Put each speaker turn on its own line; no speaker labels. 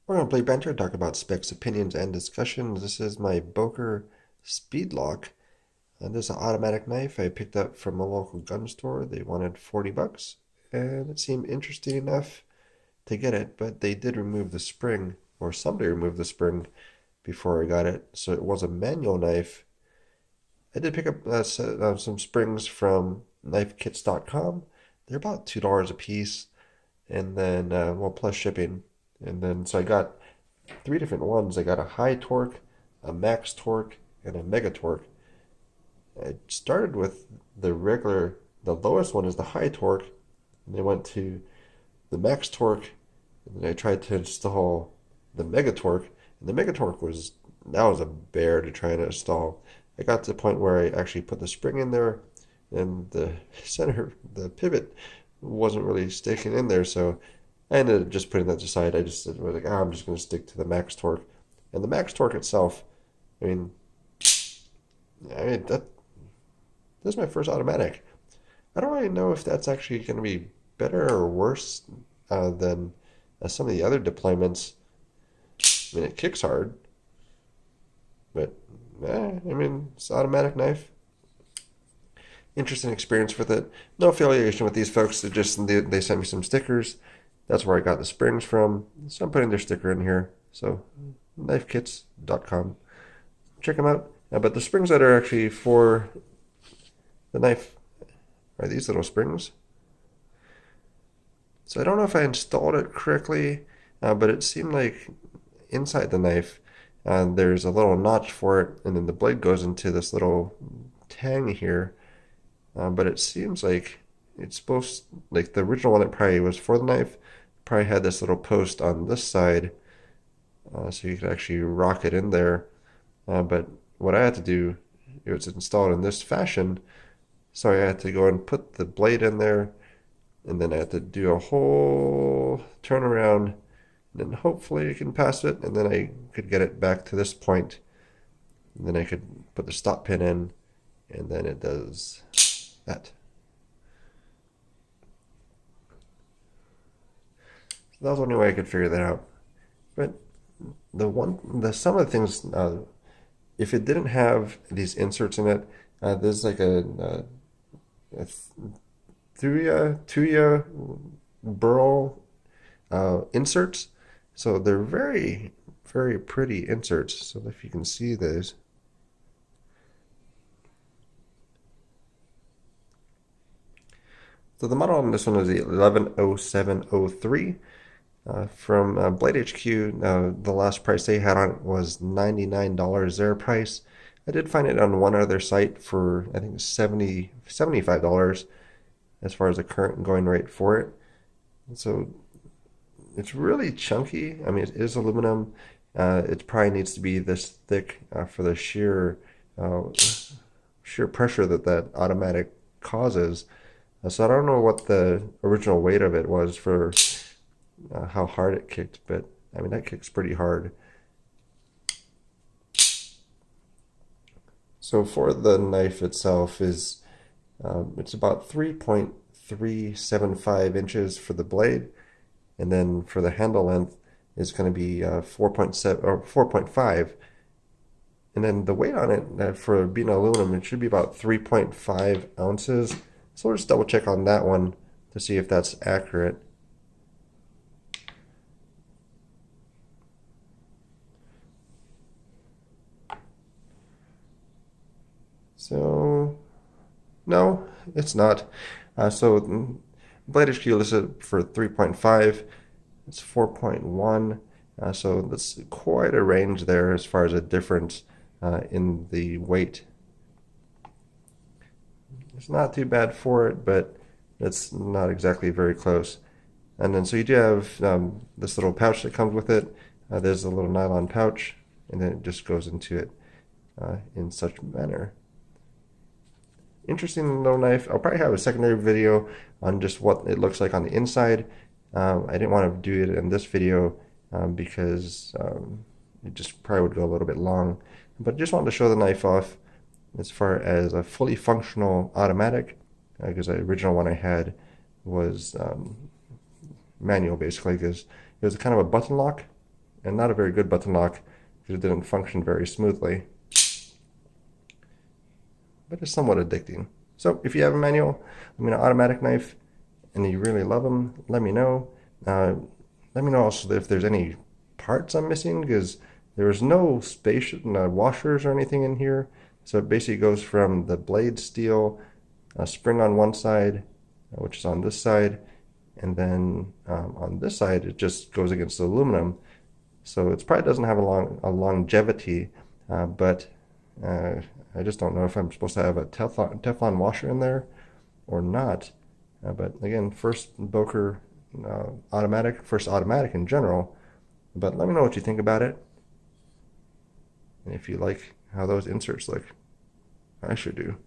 We're going to play banter, talk about specs, opinions, and discussions. This is my Boker Speed Lock. This is an automatic knife I picked up from a local gun store. They wanted 40 bucks, and it seemed interesting enough to get it, but they did remove the spring, or somebody removed the spring before I got it, so it was a manual knife. I did pick up some springs from knifekits.com. They're about $2 a piece, and then, well, plus shipping. And then, so I got three different ones. I got a high torque, a max torque, and a mega torque. I started with the lowest one is the high torque, and I went to the max torque, and then I tried to install the mega torque, and the mega torque that was a bear to try to install. I got to the point where I actually put the spring in there, and the pivot wasn't really sticking in there, so I ended up just putting that aside. I just was like, I'm just going to stick to the max torque. And the max torque itself, I mean, that's my first automatic. I don't really know if that's actually going to be better or worse than some of the other deployments. I mean, it kicks hard, but I mean, it's an automatic knife. Interesting experience with it. No affiliation with these folks. They sent me some stickers. That's where I got the springs from. So I'm putting their sticker in here. So knifekits.com. Check them out. But the springs that are actually for the knife are these little springs. So I don't know if I installed it correctly, but it seemed like inside the knife there's a little notch for it, and then the blade goes into this little tang here. But it seems like it's supposed, like the original one that probably was for the knife, probably had this little post on this side, so you could actually rock it in there. But what I had to do, it was installed in this fashion, so I had to go and put the blade in there, and then I had to do a whole turnaround, and then hopefully I can pass it, and then I could get it back to this point, and then I could put the stop pin in, and then it does that. So that was the only way I could figure that out. But some of the things, if it didn't have these inserts in it, there's like a Tuya burl inserts. So they're very, very pretty inserts. So if you can see those. So the model on this one is the 110703 from Blade HQ. The last price they had on it was $99 their price. I did find it on one other site for I think $75 as far as the current going rate for it. So it's really chunky. I mean, it is aluminum. It probably needs to be this thick for the sheer pressure that automatic causes. So I don't know what the original weight of it was for how hard it kicked, but I mean that kicks pretty hard. So for the knife itself it's about 3.375 inches for the blade, and then for the handle length is going to be 4.7 or 4.5, and then the weight on it for being aluminum, it should be about 3.5 ounces. So we'll just double check on that one to see if that's accurate. So, no, it's not. So Blade HQ listed for 3.5. It's 4.1. So that's quite a range there as far as a difference in the weight. It's not too bad for it, but it's not exactly very close. And then so you do have this little pouch that comes with it. There's a little nylon pouch, and then it just goes into it in such manner. Interesting little knife. I'll probably have a secondary video on just what it looks like on the inside. I didn't want to do it in this video because it just probably would go a little bit long. But I just wanted to show the knife off as far as a fully functional automatic, because the original one I had was manual basically, because it was kind of a button lock, and not a very good button lock because it didn't function very smoothly. But it's somewhat addicting. So if you have a manual, automatic knife, and you really love them, let me know. Let me know also if there's any parts I'm missing, because there's no space, no washers or anything in here. So it basically goes from the blade steel, spring on one side, which is on this side, and then on this side it just goes against the aluminum. So it probably doesn't have a longevity, but I just don't know if I'm supposed to have a Teflon washer in there or not. But again, first Boker automatic, first automatic in general. But let me know what you think about it, and if you like how those inserts look. I sure do.